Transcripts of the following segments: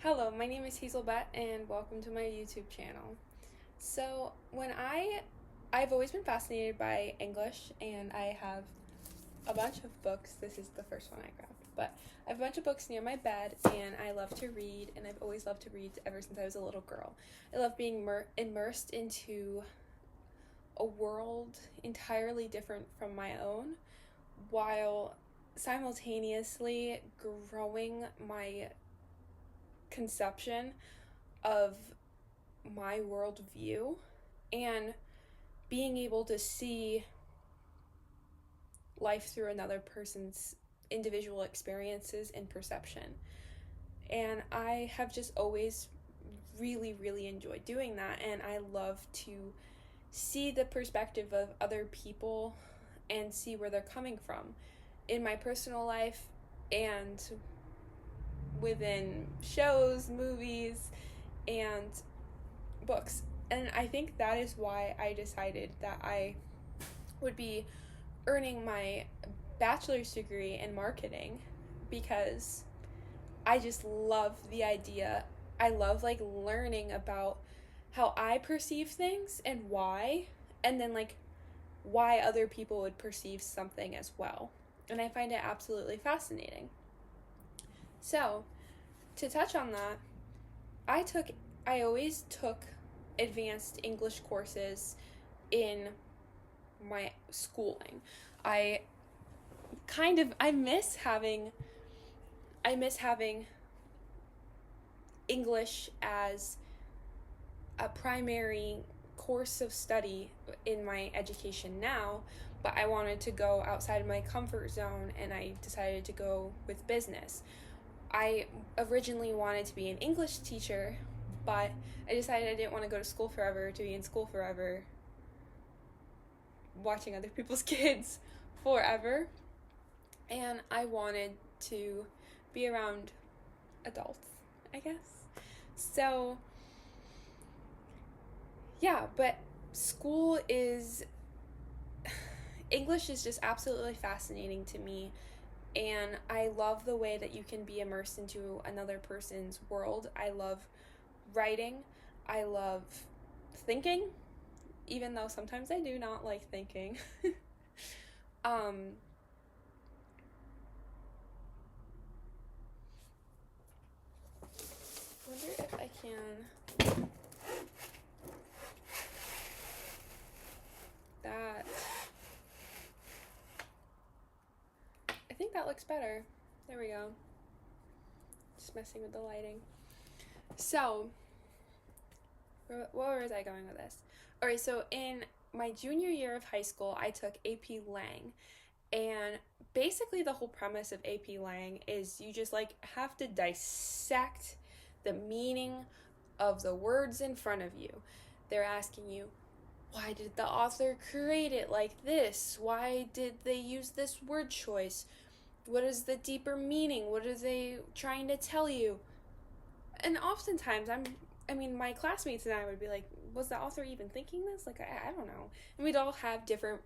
Hello, my name is Hazel Bet and welcome to my YouTube channel. So, I've always been fascinated by English and I have a bunch of books. This is the first one I grabbed, but I have a bunch of books near my bed and I love to read, and I've always loved to read ever since I was a little girl. I love being immersed into a world entirely different from my own while simultaneously growing my conception of my worldview and being able to see life through another person's individual experiences and perception. And I have just always really enjoyed doing that, and I love to see the perspective of other people and see where they're coming from in my personal life and within shows, movies, and books. And I think that is why I decided that I would be earning my bachelor's degree in marketing, because I just love the idea. I love learning about how I perceive things and why, and then why other people would perceive something as well. And I find it absolutely fascinating. So, to touch on that, I always took advanced English courses in my schooling. I I miss having English as a primary course of study in my education now, but I wanted to go outside of my comfort zone and I decided to go with business. I originally wanted to be an English teacher, but I decided I didn't want to go to school forever, to be in school forever, watching other people's kids forever. And I wanted to be around adults, I guess. So, yeah, but English is just absolutely fascinating to me. And I love the way that you can be immersed into another person's world. I love writing. I love thinking, even though sometimes I do not like thinking. Wonder if I can. That. I think that looks better. There we go. Just messing with the lighting. So, where was I going with this? Alright, so in my junior year of high school, I took AP Lang. And basically the whole premise of AP Lang is you just have to dissect the meaning of the words in front of you. They're asking you, why did the author create it like this? Why did they use this word choice? What is the deeper meaning? What are they trying to tell you? And oftentimes my classmates and I would be like, was the author even thinking this? I don't know. And we'd all have different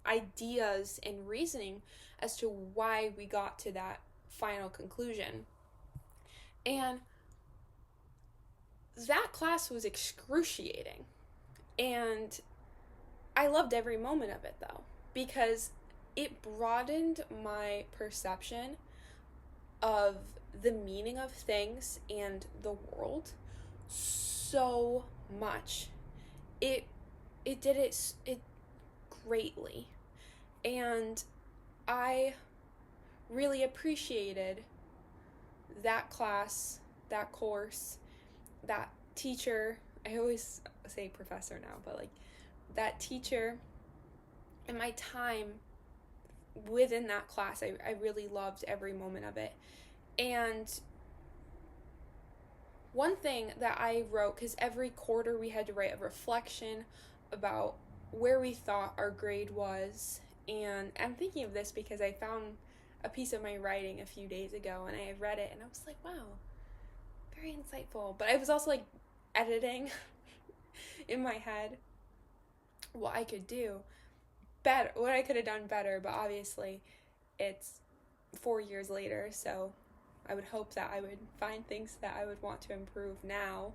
ideas and reasoning as to why we got to that final conclusion. And that class was excruciating. And I loved every moment of it, though, because it broadened my perception of the meaning of things and the world so much. It did it greatly. And I really appreciated that class, that course, that teacher. I always say professor now, but that teacher, and my time within that class. I really loved every moment of it. And one thing that I wrote, because every quarter we had to write a reflection about where we thought our grade was. And I'm thinking of this because I found a piece of my writing a few days ago and I read it and I was like, wow, very insightful. But I was also editing in my head what I could do better, what I could have done better, but obviously it's 4 years later, so I would hope that I would find things that I would want to improve now.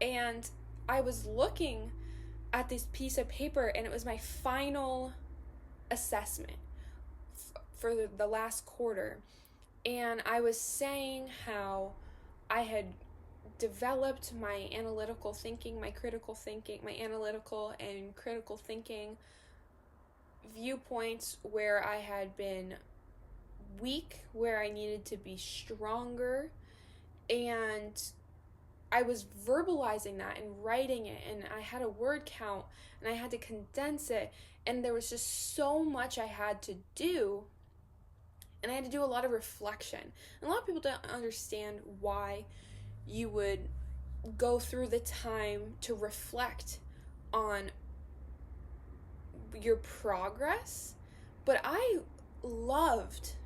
And I was looking at this piece of paper, and it was my final assessment for the last quarter. And I was saying how I had developed my analytical thinking, my analytical and critical thinking viewpoints, where I had been weak, where I needed to be stronger, and I was verbalizing that and writing it, and I had a word count, and I had to condense it, and there was just so much I had to do, and I had to do a lot of reflection. And a lot of people don't understand why you would go through the time to reflect on your progress, but I loved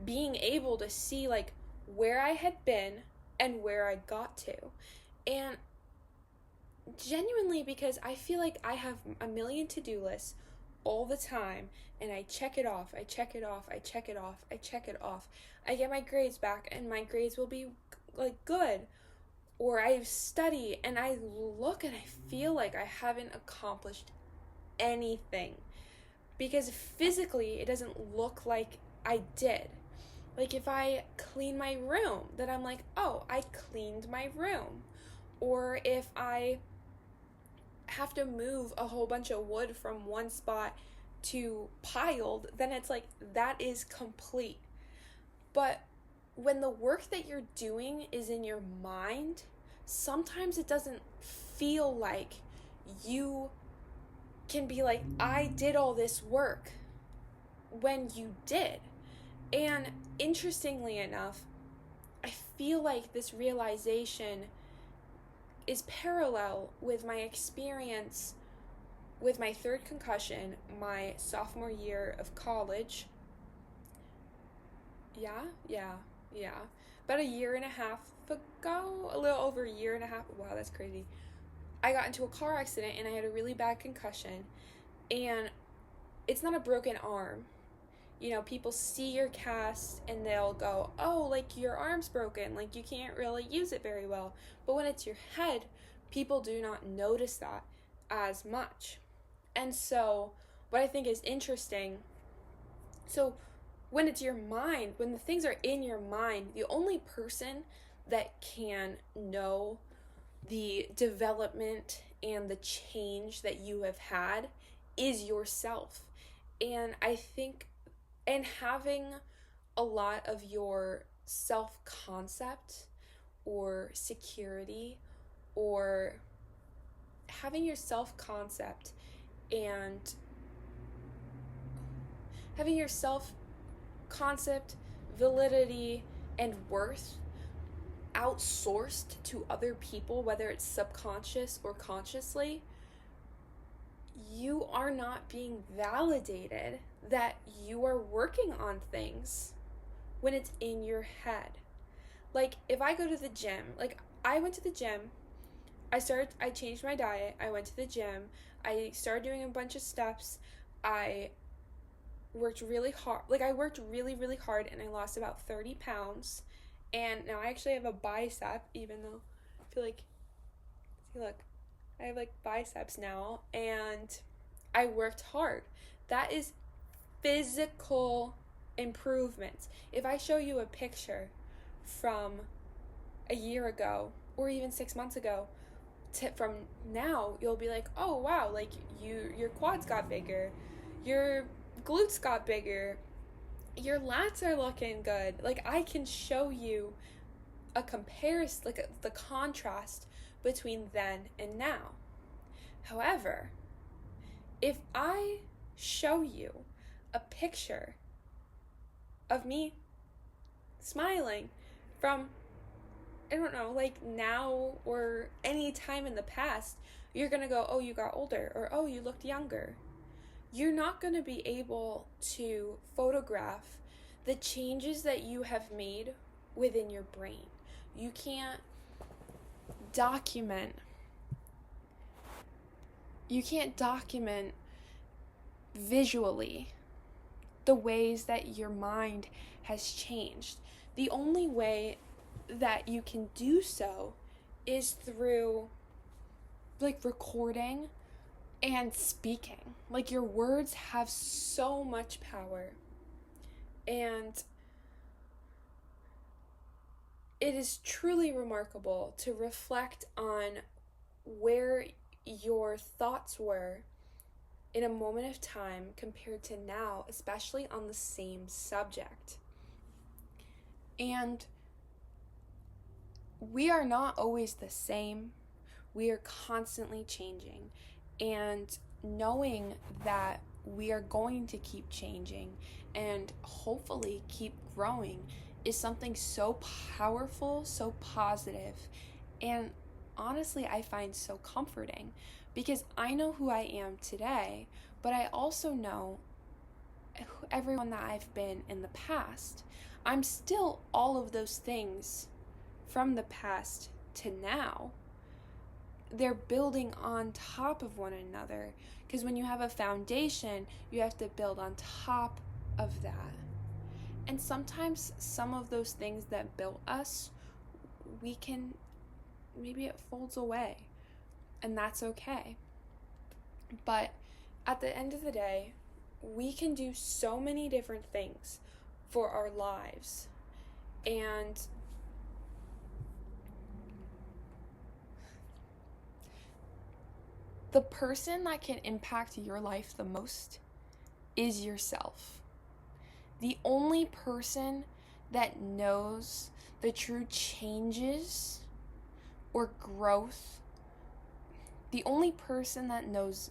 being able to see like where I had been and where I got to. And genuinely, because I feel like I have a million to-do lists all the time, and I check it off, I check it off, I check it off, I check it off. I get my grades back, and my grades will be like good. Or I study, and I look and I feel like I haven't accomplished anything, because physically it doesn't look like I did. Like if I clean my room, then I'm like, oh, I cleaned my room. Or if I have to move a whole bunch of wood from one spot to piled, then it's like, that is complete. But when the work that you're doing is in your mind, sometimes it doesn't feel like you can be like, I did all this work, when you did. And interestingly enough, I feel like this realization is parallel with my experience with my third concussion, my sophomore year of college. Yeah. About a year and a half ago, a little over a year and a half. Wow, that's crazy. I got into a car accident and I had a really bad concussion. And it's not a broken arm. You know, people see your cast and they'll go, oh, like your arm's broken, like you can't really use it very well. But when it's your head, people do not notice that as much. And so what I think is interesting, so when it's your mind, when the things are in your mind, the only person that can know the development and the change that you have had is yourself. And I think, and having a lot of your self-concept or security, or having your self-concept and having your self-concept, validity, and worth outsourced to other people, whether it's subconscious or consciously, you are not being validated that you are working on things when it's in your head. Like, if I go to the gym, like, I went to the gym, I changed my diet, I went to the gym, I started doing a bunch of steps, I worked really hard, really hard, and I lost about 30 pounds, and now I actually have a bicep, even though I feel like, see, look, I have like biceps now, and I worked hard. That is physical improvements. If I show you a picture from a year ago, or even 6 months ago, from now, you'll be like, oh wow, like your quads got bigger, your glutes got bigger, your lats are looking good. Like, I can show you a comparison, like the contrast between then and now. However, if I show you a picture of me smiling from, I don't know, like now or any time in the past, you're gonna go, oh, you got older, or oh, you looked younger. You're not gonna be able to photograph the changes that you have made within your brain. You can't document visually the ways that your mind has changed, the only way that you can do so is through like recording and speaking. Like, your words have so much power, and it is truly remarkable to reflect on where your thoughts were in a moment of time compared to now, especially on the same subject. And we are not always the same. We are constantly changing. And knowing that we are going to keep changing and hopefully keep growing is something so powerful, so positive, and honestly, I find so comforting, because I know who I am today, but I also know everyone that I've been in the past. I'm still all of those things from the past to now. They're building on top of one another, because when you have a foundation, you have to build on top of that. And sometimes some of those things that built us, maybe it folds away, and that's okay. But at the end of the day, we can do so many different things for our lives. And the person that can impact your life the most is yourself. The only person that knows the true changes or growth, the only person that knows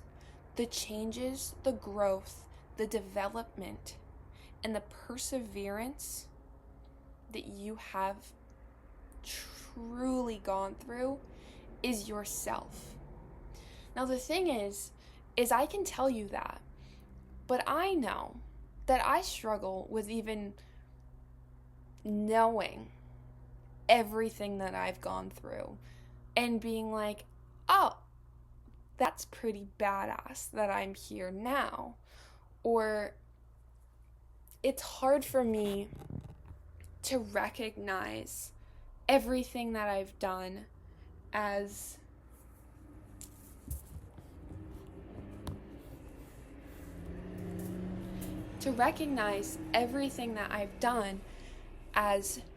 the changes, the growth, the development, and the perseverance that you have truly gone through is yourself. Now, the thing is I can tell you that, but I know that I struggle with even knowing everything that I've gone through and being like, oh, that's pretty badass that I'm here now. Or it's hard for me to recognize everything that I've done as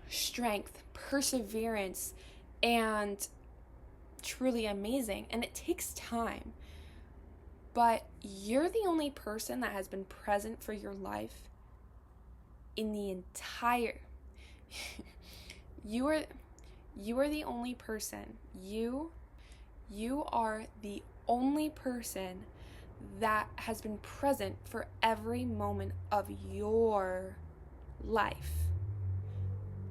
strength, perseverance, and truly amazing. And it takes time. But you're the only person that has been present for your life in the entire you are the only person. You are the only person that has been present for every moment of your life.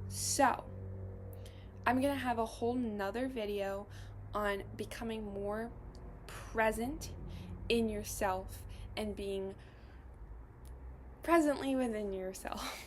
So, I'm going to have a whole nother video on becoming more present in yourself and being presently within yourself.